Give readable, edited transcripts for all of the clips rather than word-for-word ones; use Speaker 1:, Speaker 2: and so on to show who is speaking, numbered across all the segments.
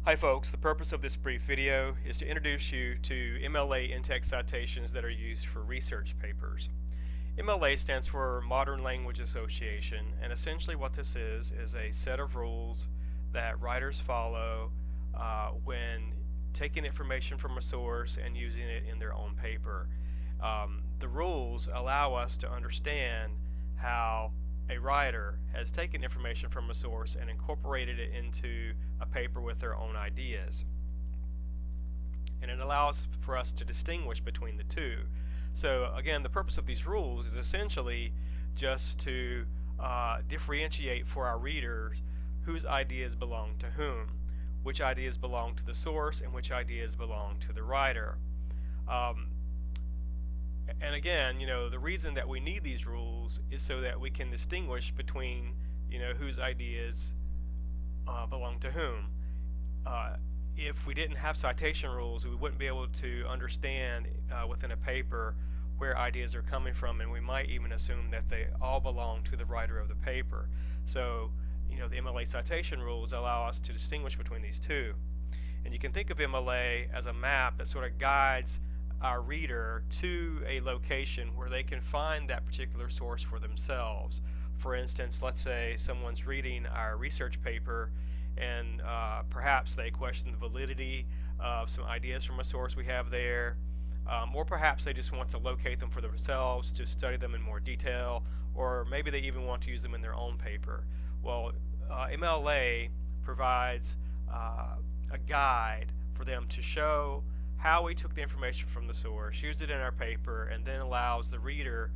Speaker 1: Hi folks, the purpose of this brief video is to introduce you to MLA in-text citations that are used for research papers. MLA stands for Modern Language Association, and essentially what this is a set of rules that writers follow when taking information from a source and using it in their own paper. The rules allow us to understand how a writer has taken information from a source and incorporated it into a paper with their own ideas. And it allows for us to distinguish between the two. So again, the purpose of these rules is essentially just to differentiate for our readers whose ideas belong to whom, which ideas belong to the source, and which ideas belong to the writer. And again, the reason that we need these rules is so that we can distinguish between, whose ideas belong to whom. If we didn't have citation rules, we wouldn't be able to understand within a paper where ideas are coming from, and we might even assume that they all belong to the writer of the paper. So, the MLA citation rules allow us to distinguish between these two. And you can think of MLA as a map that sort of guides our reader to a location where they can find that particular source for themselves. For instance, let's say someone's reading our research paper and perhaps they question the validity of some ideas from a source we have there, or perhaps they just want to locate them for themselves to study them in more detail, or maybe they even want to use them in their own paper. Well, MLA provides a guide for them to show how we took the information from the source, used it in our paper, and then allows the reader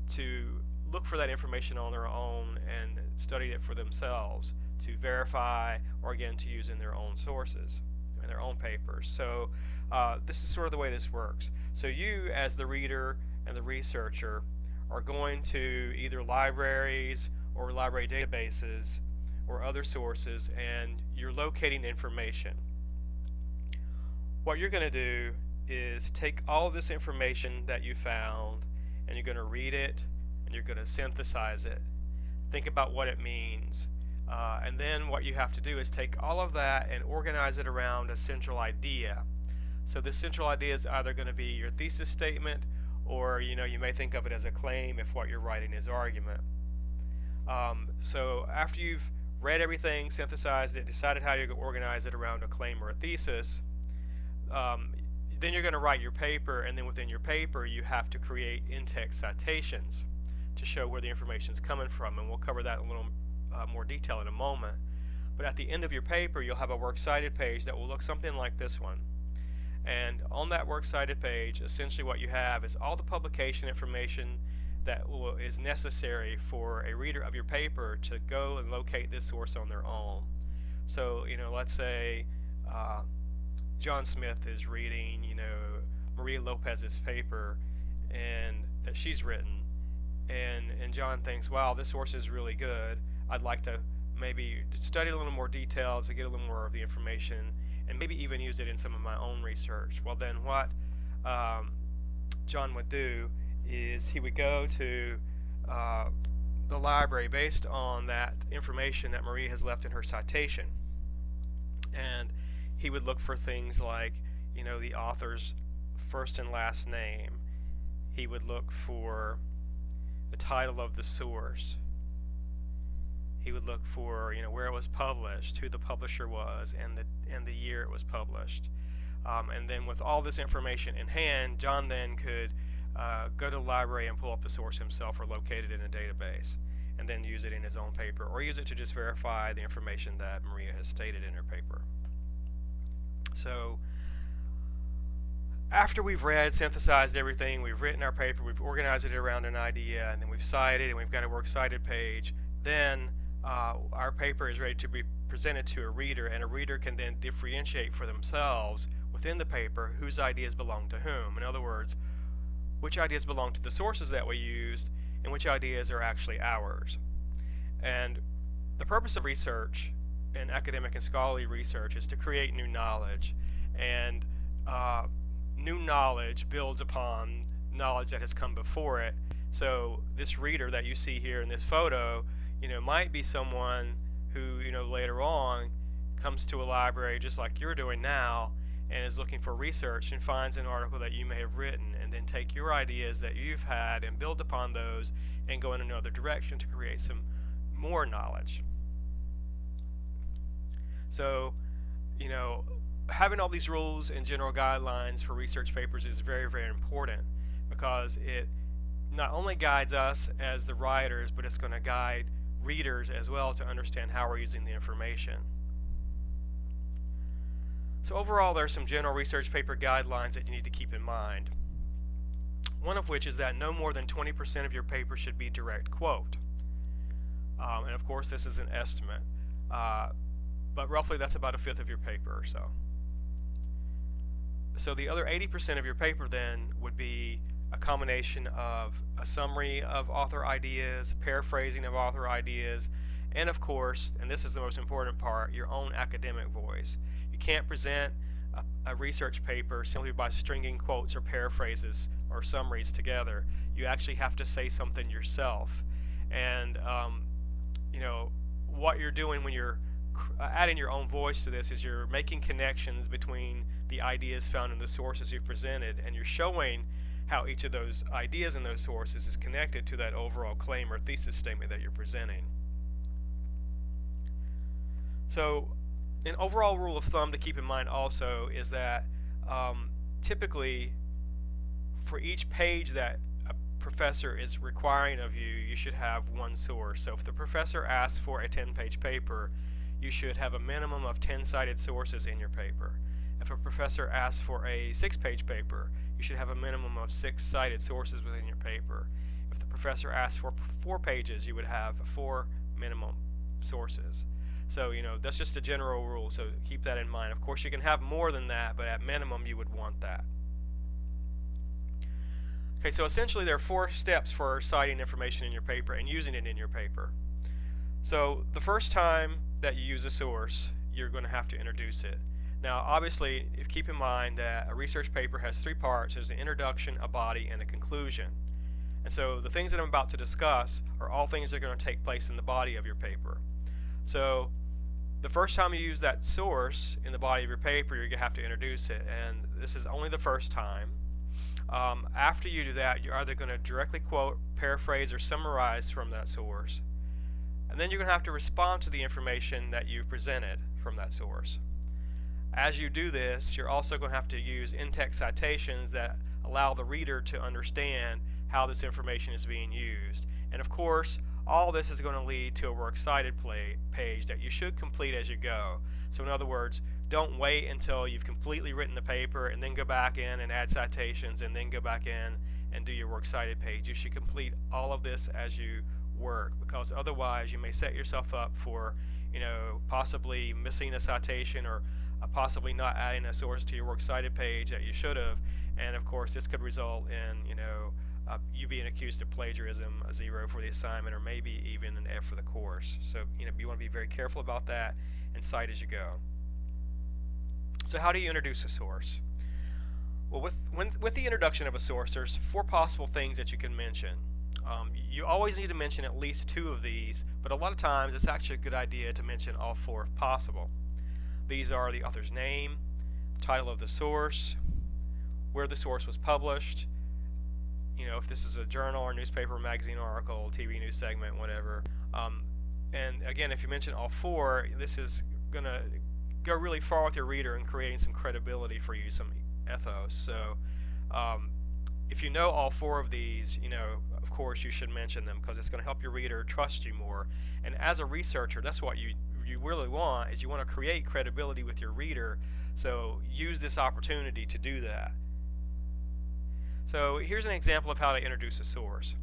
Speaker 1: to look for that information on their own and study it for themselves to verify, or again to use in their own sources, in their own papers. So this is sort of the way this works. So you, as the reader and the researcher, are going to either libraries or library databases or other sources, and you're locating information. What you're going to do is take all of this information that you found, and you're going to read it, and you're going to synthesize it. Think about what it means. And then what you have to do is take all of that and organize it around a central idea. So this central idea is either going to be your thesis statement, or you may think of it as a claim if what you're writing is argument. So after you've read everything, synthesized it, decided how you're going to organize it around a claim or a thesis, then you're going to write your paper, and then within your paper you have to create in-text citations to show where the information is coming from, and we'll cover that in a little more detail in a moment. But at the end of your paper you'll have a works cited page that will look something like this one. And on that works cited page, essentially what you have is all the publication information that is necessary for a reader of your paper to go and locate this source on their own. So let's say John Smith is reading, Maria Lopez's paper and that she's written, and John thinks, wow, this source is really good. I'd like to maybe study a little more detail to get a little more of the information, and maybe even use it in some of my own research. Well, then what John would do is he would go to the library based on that information that Maria has left in her citation, and he would look for things like, the author's first and last name. He would look for the title of the source. He would look for, where it was published, who the publisher was, and the year it was published. And then with all this information in hand, John then could go to the library and pull up the source himself or locate it in a database, and then use it in his own paper, or use it to just verify the information that Maria has stated in her paper. So after we've read, synthesized everything, we've written our paper, we've organized it around an idea, and then we've cited, and we've got a works cited page, then our paper is ready to be presented to a reader, and a reader can then differentiate for themselves within the paper whose ideas belong to whom. In other words, which ideas belong to the sources that we used, and which ideas are actually ours. And the purpose of research in academic and scholarly research is to create new knowledge, and new knowledge builds upon knowledge that has come before it. So this reader that you see here in this photo, might be someone who, later on comes to a library just like you're doing now and is looking for research and finds an article that you may have written, and then take your ideas that you've had and build upon those and go in another direction to create some more knowledge. So, having all these rules and general guidelines for research papers is very, very important, because it not only guides us as the writers, but it's going to guide readers as well to understand how we're using the information. So overall, there are some general research paper guidelines that you need to keep in mind. One of which is that no more than 20% of your paper should be direct quote. And of course, this is an estimate, but roughly that's about 1/5 of your paper or so. So the other 80% of your paper then would be a combination of a summary of author ideas, paraphrasing of author ideas, and of course, and this is the most important part, your own academic voice. You can't present a research paper simply by stringing quotes or paraphrases or summaries together. You actually have to say something yourself. And what you're doing when you're adding your own voice to this is you're making connections between the ideas found in the sources you've presented, and you're showing how each of those ideas in those sources is connected to that overall claim or thesis statement that you're presenting. So an overall rule of thumb to keep in mind also is that typically for each page that a professor is requiring of you, you should have one source. So if the professor asks for a 10-page paper, you should have a minimum of 10 cited sources in your paper. If a professor asks for a 6-page paper, you should have a minimum of 6 cited sources within your paper. If the professor asks for 4 pages, you would have 4 minimum sources. So, that's just a general rule, so keep that in mind. Of course, you can have more than that, but at minimum, you would want that. Okay, so essentially there are 4 steps for citing information in your paper and using it in your paper. So the first time that you use a source, you're going to have to introduce it. Now, obviously, keep in mind that a research paper has 3 parts. There's an introduction, a body, and a conclusion. And so the things that I'm about to discuss are all things that are going to take place in the body of your paper. So the first time you use that source in the body of your paper, you're going to have to introduce it, and this is only the first time. After you do that, you're either going to directly quote, paraphrase, or summarize from that source, and then you're going to have to respond to the information that you've presented from that source. As you do this, you're also going to have to use in-text citations that allow the reader to understand how this information is being used. And of course, all this is going to lead to a works cited page that you should complete as you go. So in other words, don't wait until you've completely written the paper and then go back in and add citations and then go back in and do your works cited page. You should complete all of this as you work, because otherwise you may set yourself up for possibly missing a citation or possibly not adding a source to your works cited page that you should have. And of course, this could result in you being accused of plagiarism, a 0 for the assignment, or maybe even an F for the course. So you want to be very careful about that and cite as you go. So how do you introduce a source? Well, with the introduction of a source, there's 4 possible things that you can mention. You always need to mention at least 2 of these, but a lot of times it's actually a good idea to mention all 4 if possible. These are the author's name, the title of the source, where the source was published, if this is a journal or newspaper, magazine article, TV news segment, whatever. And again, if you mention all 4, this is going to go really far with your reader in creating some credibility for you, some ethos. So if you know all 4 of these, of course you should mention them, because it's going to help your reader trust you more. And as a researcher, that's what you really want, is you want to create credibility with your reader. So use this opportunity to do that. So here's an example of how to introduce a source.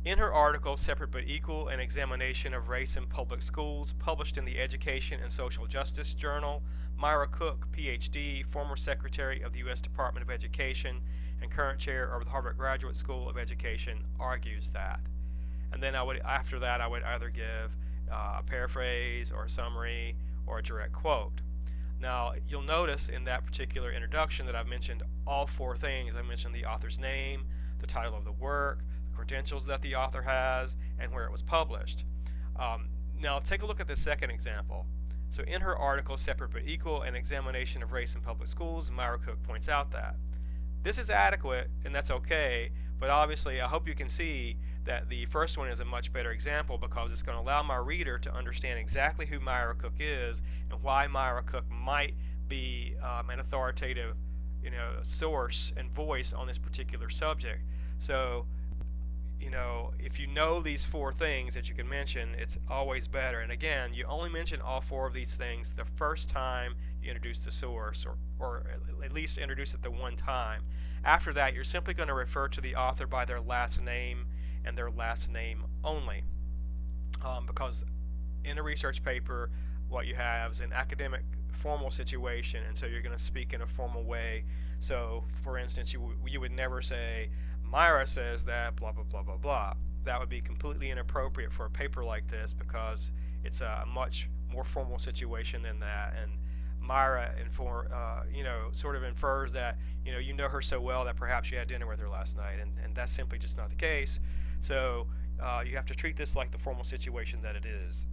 Speaker 1: In her article, Separate but Equal, An Examination of Race in Public Schools, published in the Education and Social Justice Journal, Myra Cook, PhD, former Secretary of the U.S. Department of Education and current chair of the Harvard Graduate School of Education, argues that. And then after that, I would either give a paraphrase or a summary or a direct quote. Now, you'll notice in that particular introduction that I've mentioned all 4 things. I mentioned the author's name, the title of the work, the credentials that the author has, and where it was published. Now, take a look at this second example. So in her article, Separate but Equal, An Examination of Race in Public Schools, Myra Cook points out that this is adequate, and that's okay, but obviously I hope you can see that the first one is a much better example because it's going to allow my reader to understand exactly who Myra Cook is and why Myra Cook might be an authoritative, source and voice on this particular subject. So, if you know these four things that you can mention, it's always better. And again, you only mention all four of these things the first time you introduce the source, or at least introduce it the one time. After that, you're simply going to refer to the author by their last name and their last name only. Because in a research paper, what you have is an academic formal situation, and so you're going to speak in a formal way. So, for instance, you would never say, Myra says that blah blah blah blah blah. That would be completely inappropriate for a paper like this because it's a much more formal situation than that. And Myra sort of infers that you know her so well that perhaps you had dinner with her last night, and that's simply just not the case. So you have to treat this like the formal situation that it is.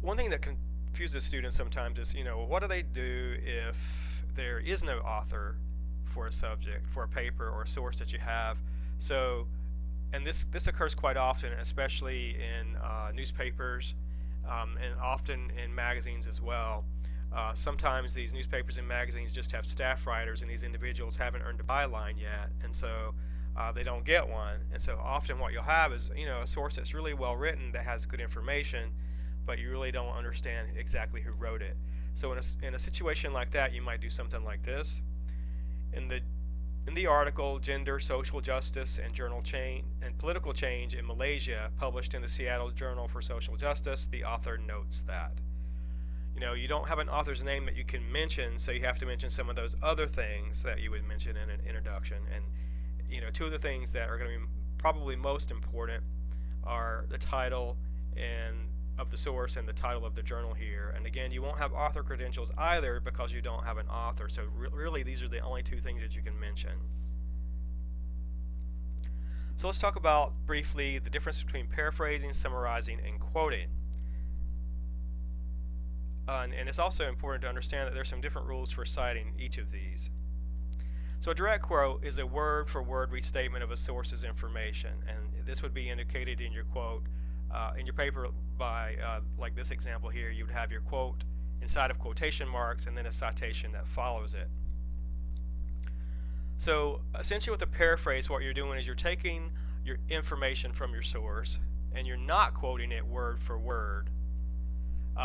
Speaker 1: One thing that confuses students sometimes is, what do they do if there is no author for a subject, for a paper or a source that you have? So, and this occurs quite often, especially in newspapers and often in magazines as well. Sometimes these newspapers and magazines just have staff writers, and these individuals haven't earned a byline yet, and so they don't get one. And so often what you'll have is a source that's really well written that has good information, but you really don't understand exactly who wrote it. So in a situation like that, you might do something like this. In the article, Gender, Social Justice, and Political Change in Malaysia, published in the Seattle Journal for Social Justice, the author notes that. You don't have an author's name that you can mention, so you have to mention some of those other things that you would mention in an introduction. And two of the things that are going to be probably most important are the title of the source and the title of the journal here. And again, you won't have author credentials either because you don't have an author. So really, these are the only two things that you can mention. So let's talk about briefly the difference between paraphrasing, summarizing, and quoting. And it's also important to understand that there's some different rules for citing each of these. So a direct quote is a word-for-word restatement of a source's information, and this would be indicated in your quote. In your paper by, like this example here, you would have your quote inside of quotation marks and then a citation that follows it. So essentially with a paraphrase, what you're doing is you're taking your information from your source and you're not quoting it word for word.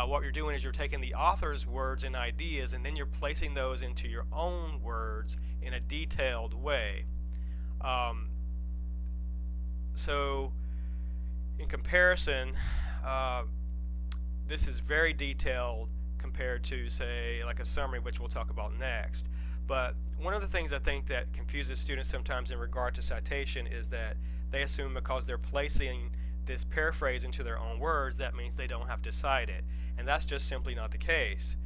Speaker 1: What you're doing is you're taking the author's words and ideas and then you're placing those into your own words in a detailed way. So in comparison, this is very detailed compared to, say, like a summary, which we'll talk about next. But one of the things I think that confuses students sometimes in regard to citation is that they assume because they're placing this paraphrase into their own words, that means they don't have to cite it. And that's just simply not the case.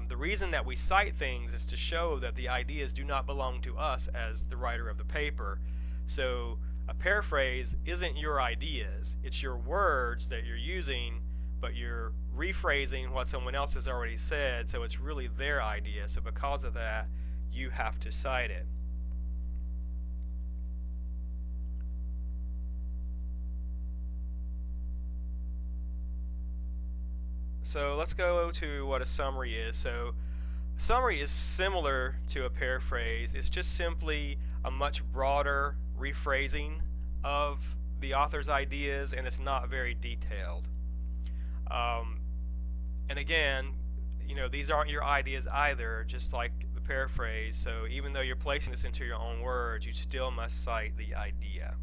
Speaker 1: The reason that we cite things is to show that the ideas do not belong to us as the writer of the paper. So a paraphrase isn't your ideas, it's your words that you're using, but you're rephrasing what someone else has already said, so it's really their idea. So because of that, you have to cite it. So let's go to what a summary is. So a summary is similar to a paraphrase. It's just simply a much broader rephrasing of the author's ideas, and it's not very detailed. And again, these aren't your ideas either, just like paraphrase. So even though you're placing this into your own words, you still must cite the idea.